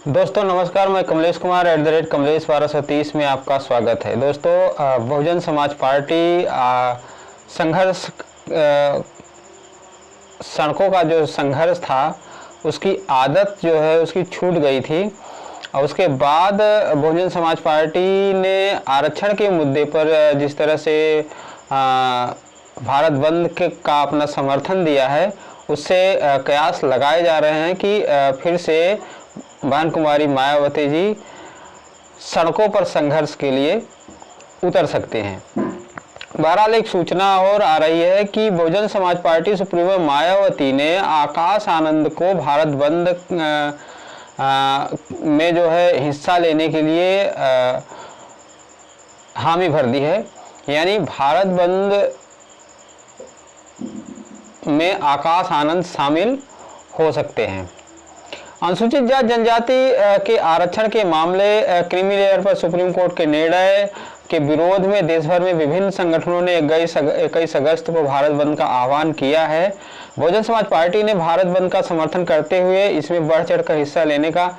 दोस्तों नमस्कार, मैं कमलेश कुमार @कमलेश 1230 में आपका स्वागत है। दोस्तों बहुजन समाज पार्टी संघर्ष सड़कों का जो संघर्ष था उसकी आदत जो है उसकी छूट गई थी और उसके बाद बहुजन समाज पार्टी ने आरक्षण के मुद्दे पर जिस तरह से भारत बंद का अपना समर्थन दिया है उससे कयास लगाए जा रहे हैं कि फिर से बहन कुमारी मायावती जी सड़कों पर संघर्ष के लिए उतर सकते हैं। बहरहाल एक सूचना और आ रही है कि बहुजन समाज पार्टी सुप्रीमो मायावती ने आकाश आनंद को भारत बंद में जो है हिस्सा लेने के लिए हामी भर दी है। यानी भारत बंद में आकाश आनंद शामिल हो सकते हैं। अनुसूचित जाति जनजाति के आरक्षण के मामले क्रीमी लेयर पर सुप्रीम कोर्ट के निर्णय के विरोध में देश भर में विभिन्न संगठनों ने 21 अगस्त को भारत बंद का आह्वान किया है। बहुजन समाज पार्टी ने भारत बंद का समर्थन करते हुए इसमें बढ़ चढ़कर हिस्सा लेने का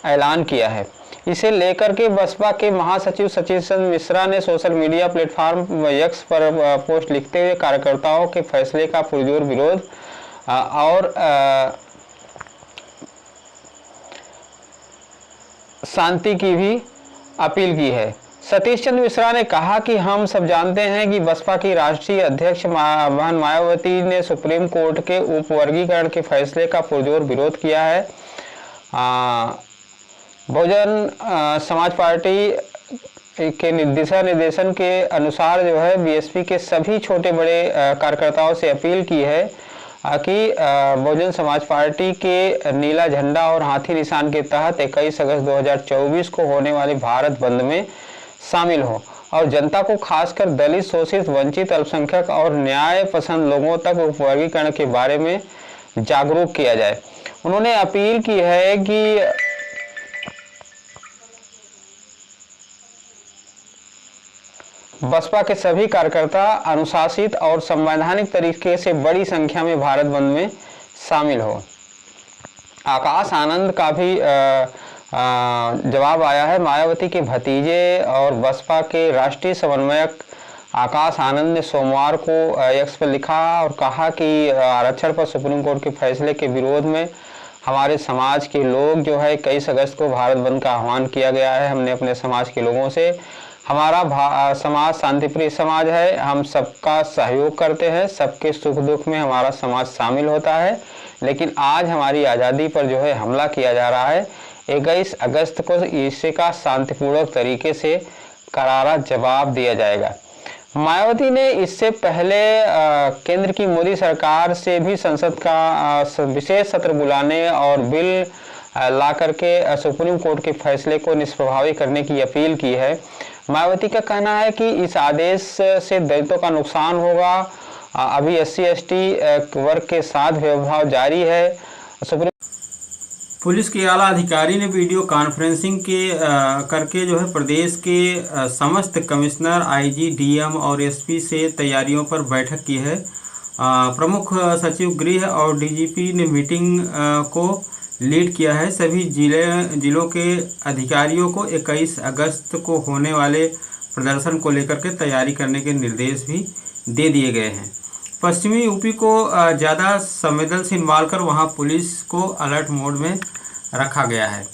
ऐलान किया है। इसे लेकर के बसपा के महासचिव सचिन मिश्रा ने सोशल मीडिया प्लेटफॉर्म एक्स पर पोस्ट लिखते हुए कार्यकर्ताओं के फैसले का पुरजोर विरोध और शांति की भी अपील की है। सतीश चंद्र मिश्रा ने कहा कि हम सब जानते हैं कि बसपा की राष्ट्रीय अध्यक्ष बहन मायावती ने सुप्रीम कोर्ट के उपवर्गीकरण के फैसले का पुरजोर विरोध किया है। बहुजन समाज पार्टी के दिशा निर्देशन के अनुसार जो है बीएसपी के सभी छोटे बड़े कार्यकर्ताओं से अपील की है कि बहुजन समाज पार्टी के नीला झंडा और हाथी निशान के तहत 21 अगस्त 2024 को होने वाले भारत बंद में शामिल हो और जनता को खासकर दलित, शोषित, वंचित, अल्पसंख्यक और न्याय पसंद लोगों तक उपवर्गीकरण के बारे में जागरूक किया जाए। उन्होंने अपील की है कि बसपा के सभी कार्यकर्ता अनुशासित और संवैधानिक तरीके से बड़ी संख्या में भारत बंद में शामिल हो। आकाश आनंद का भी जवाब आया है। मायावती के भतीजे और बसपा के राष्ट्रीय समन्वयक आकाश आनंद ने सोमवार को एक्स पर लिखा और कहा कि आरक्षण पर सुप्रीम कोर्ट के फैसले के विरोध में हमारे समाज के लोग जो है 21 अगस्त को भारत बंद का आह्वान किया गया है। हमने अपने समाज के लोगों से, हमारा समाज शांतिप्रिय समाज है, हम सबका सहयोग करते हैं, सबके सुख दुख में हमारा समाज शामिल होता है, लेकिन आज हमारी आज़ादी पर जो है हमला किया जा रहा है। 21 अगस्त को इसका शांतिपूर्वक तरीके से करारा जवाब दिया जाएगा। मायावती ने इससे पहले केंद्र की मोदी सरकार से भी संसद का विशेष सत्र बुलाने और बिल ला करके सुप्रीम कोर्ट के फैसले को निष्प्रभावी करने की अपील की है। मायावती का कहना है कि इस आदेश से दलितों का नुकसान होगा। अभी SC/ST वर्ग के साथ भेदभाव जारी है। पुलिस के आला अधिकारी ने वीडियो कॉन्फ्रेंसिंग करके जो है प्रदेश के समस्त कमिश्नर, IG, DM और SP से तैयारियों पर बैठक की है। प्रमुख सचिव गृह और DGP ने मीटिंग को लीड किया है। सभी जिलों के अधिकारियों को 21 अगस्त को होने वाले प्रदर्शन को लेकर के तैयारी करने के निर्देश भी दे दिए गए हैं। पश्चिमी यूपी को ज़्यादा संवेदनशील मानकर वहां पुलिस को अलर्ट मोड में रखा गया है।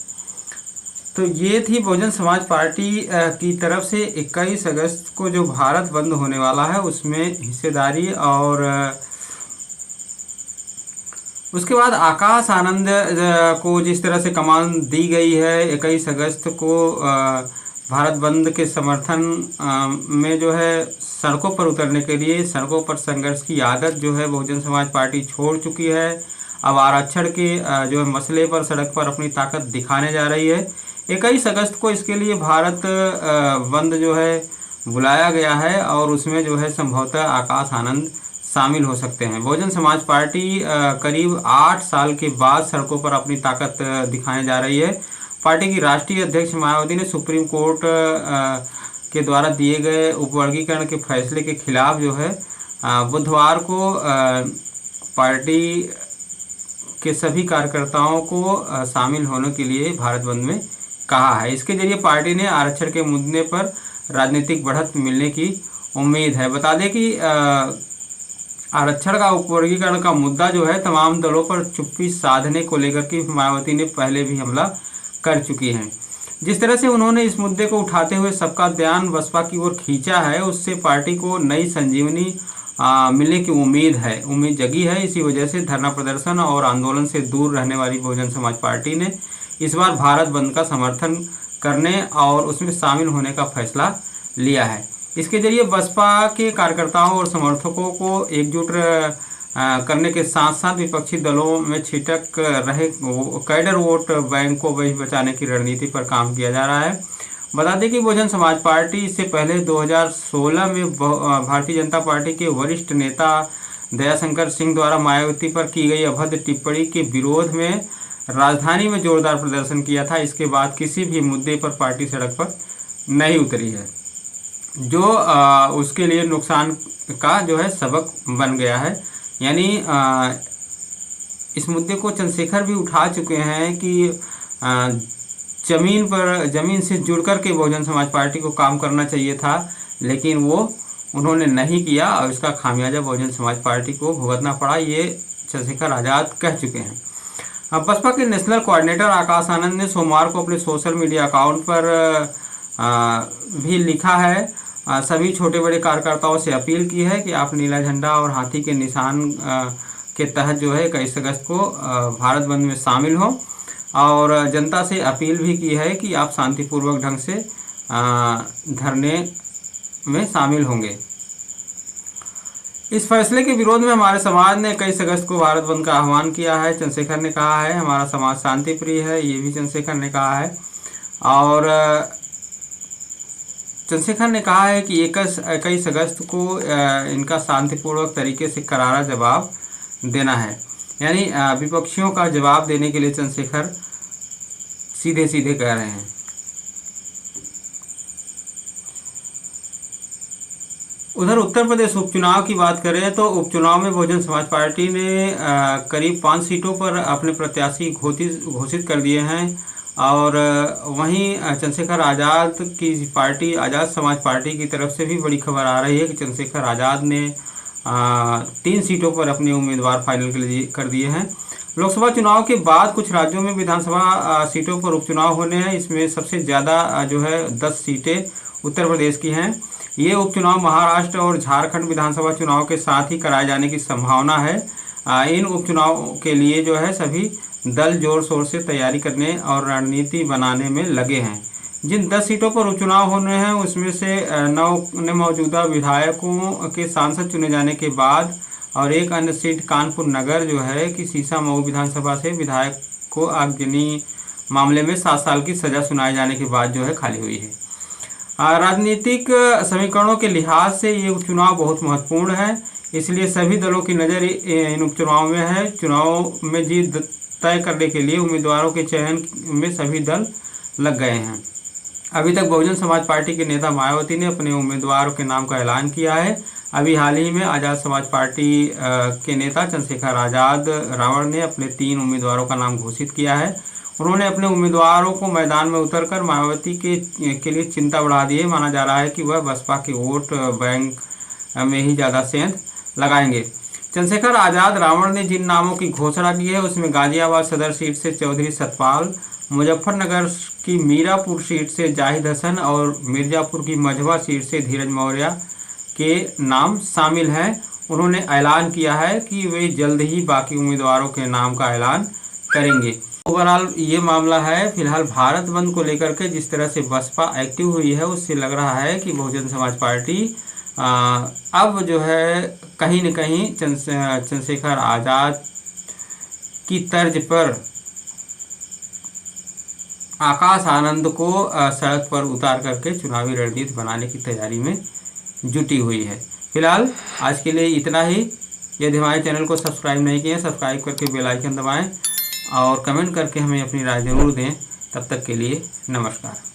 तो ये थी बहुजन समाज पार्टी की तरफ से 21 अगस्त को जो भारत बंद होने वाला है उसमें हिस्सेदारी। और उसके बाद आकाश आनंद को जिस तरह से कमान दी गई है 21 अगस्त को भारत बंद के समर्थन में जो है सड़कों पर उतरने के लिए, सड़कों पर संघर्ष की आदत जो है बहुजन समाज पार्टी छोड़ चुकी है। अब आरक्षण के जो है मसले पर सड़क पर अपनी ताकत दिखाने जा रही है। 21 अगस्त को इसके लिए भारत बंद जो है बुलाया गया है और उसमें जो है संभवतः आकाश आनंद शामिल हो सकते हैं। बहुजन समाज पार्टी करीब 8 साल के बाद सड़कों पर अपनी ताकत दिखाने जा रही है। पार्टी की राष्ट्रीय अध्यक्ष मायावती ने सुप्रीम कोर्ट के द्वारा दिए गए उपवर्गीकरण के फैसले के खिलाफ जो है बुधवार को पार्टी के सभी कार्यकर्ताओं को शामिल होने के लिए भारत बंद में कहा है। इसके जरिए पार्टी ने आरक्षण के मुद्दे पर राजनीतिक बढ़त मिलने की उम्मीद है। बता दें कि आरक्षण का उपवर्गीकरण का मुद्दा जो है तमाम दलों पर चुप्पी साधने को लेकर के मायावती ने पहले भी हमला कर चुकी हैं। जिस तरह से उन्होंने इस मुद्दे को उठाते हुए सबका ध्यान बसपा की ओर खींचा है, उससे पार्टी को नई संजीवनी मिलने की उम्मीद जगी है। इसी वजह से धरना प्रदर्शन और आंदोलन से दूर रहने वाली बहुजन समाज पार्टी ने इस बार भारत बंद का समर्थन करने और उसमें शामिल होने का फैसला लिया है। इसके जरिए बसपा के कार्यकर्ताओं और समर्थकों को एकजुट करने के साथ साथ विपक्षी दलों में छिटक रहे कैडर वोट बैंक को बचाने की रणनीति पर काम किया जा रहा है। बता दें कि बहुजन समाज पार्टी इससे पहले 2016 में भारतीय जनता पार्टी के वरिष्ठ नेता दयाशंकर सिंह द्वारा मायावती पर की गई अभद्र टिप्पणी के विरोध में राजधानी में जोरदार प्रदर्शन किया था। इसके बाद किसी भी मुद्दे पर पार्टी सड़क पर नहीं उतरी है, जो उसके लिए नुकसान का जो है सबक बन गया है। यानी इस मुद्दे को चंद्रशेखर भी उठा चुके हैं कि जमीन से जुड़कर के बहुजन समाज पार्टी को काम करना चाहिए था, लेकिन वो उन्होंने नहीं किया और इसका खामियाजा बहुजन समाज पार्टी को भुगतना पड़ा, ये चंद्रशेखर आज़ाद कह चुके हैं। अब बसपा के नेशनल कोऑर्डिनेटर आकाश आनंद ने सोमवार को अपने सोशल मीडिया अकाउंट पर भी लिखा है, सभी छोटे बड़े कार्यकर्ताओं से अपील की है कि आप नीला झंडा और हाथी के निशान के तहत जो है 21 अगस्त को भारत बंद में शामिल हो, और जनता से अपील भी की है कि आप शांतिपूर्वक ढंग से धरने में शामिल होंगे। इस फैसले के विरोध में हमारे समाज ने 21 अगस्त को भारत बंद का आह्वान किया है। चंद्रशेखर ने कहा है हमारा समाज शांति प्रिय है, ये भी चंद्रशेखर ने कहा है। और चंद्रशेखर ने कहा है कि 21 अगस्त को इनका शांतिपूर्वक तरीके से करारा जवाब देना है। यानी विपक्षियों का जवाब देने के लिए चंद्रशेखर सीधे सीधे कह रहे हैं। उधर उत्तर प्रदेश उपचुनाव की बात करें तो उपचुनाव में बहुजन समाज पार्टी ने करीब 5 सीटों पर अपने प्रत्याशी घोषित कर दिए हैं, और वहीं चंद्रशेखर आज़ाद की पार्टी आज़ाद समाज पार्टी की तरफ से भी बड़ी खबर आ रही है कि चंद्रशेखर आज़ाद ने 3 सीटों पर अपने उम्मीदवार फाइनल कर दिए हैं। लोकसभा चुनाव के बाद कुछ राज्यों में विधानसभा सीटों पर उपचुनाव होने हैं। इसमें सबसे ज़्यादा जो है 10 सीटें उत्तर प्रदेश की हैं। ये उपचुनाव महाराष्ट्र और झारखंड विधानसभा चुनाव के साथ ही कराए जाने की संभावना है। इन उपचुनाव के लिए जो है सभी दल जोर शोर से तैयारी करने और रणनीति बनाने में लगे हैं। जिन 10 सीटों पर उपचुनाव होने हैं उसमें से 9 मौजूदा विधायकों के सांसद चुने जाने के बाद और एक अन्य सीट कानपुर नगर जो है कि सीसामऊ विधानसभा से विधायक को आगजनी मामले में 7 साल की सजा सुनाए जाने के बाद जो है खाली हुई है। राजनीतिक समीकरणों के लिहाज से ये उपचुनाव बहुत महत्वपूर्ण है, इसलिए सभी दलों की नज़र इन उपचुनाव में है। चुनाव में जीत तय करने के लिए उम्मीदवारों के चयन में सभी दल लग गए हैं। अभी तक बहुजन समाज पार्टी के नेता मायावती ने अपने उम्मीदवारों के नाम का ऐलान किया है। अभी हाल ही में आज़ाद समाज पार्टी के नेता चंद्रशेखर आज़ाद रावण ने अपने 3 उम्मीदवारों का नाम घोषित किया है। उन्होंने अपने उम्मीदवारों को मैदान में उतरकर मायावती के लिए चिंता बढ़ा दी है। माना जा रहा है कि वह बसपा के वोट बैंक में ही ज़्यादा सेंध लगाएंगे। चंद्रशेखर आज़ाद रावण ने जिन नामों की घोषणा की है उसमें गाजियाबाद सदर सीट से चौधरी सतपाल, मुजफ्फरनगर की मीरापुर सीट से जाहिद हसन और मिर्ज़ापुर की मझवा सीट से धीरज मौर्य के नाम शामिल हैं। उन्होंने ऐलान किया है कि वे जल्द ही बाकी उम्मीदवारों के नाम का ऐलान करेंगे। ओवरऑल ये मामला है। फिलहाल भारत बंद को लेकर के जिस तरह से बसपा एक्टिव हुई है उससे लग रहा है कि बहुजन समाज पार्टी अब जो है कहीं न कहीं चंद्रशेखर आज़ाद की तर्ज पर आकाश आनंद को सड़क पर उतार करके चुनावी रणनीति बनाने की तैयारी में जुटी हुई है। फिलहाल आज के लिए इतना ही। यदि हमारे चैनल को सब्सक्राइब नहीं किए सब्सक्राइब करके बेल आइकन दबाएं और कमेंट करके हमें अपनी राय ज़रूर दें। तब तक के लिए नमस्कार।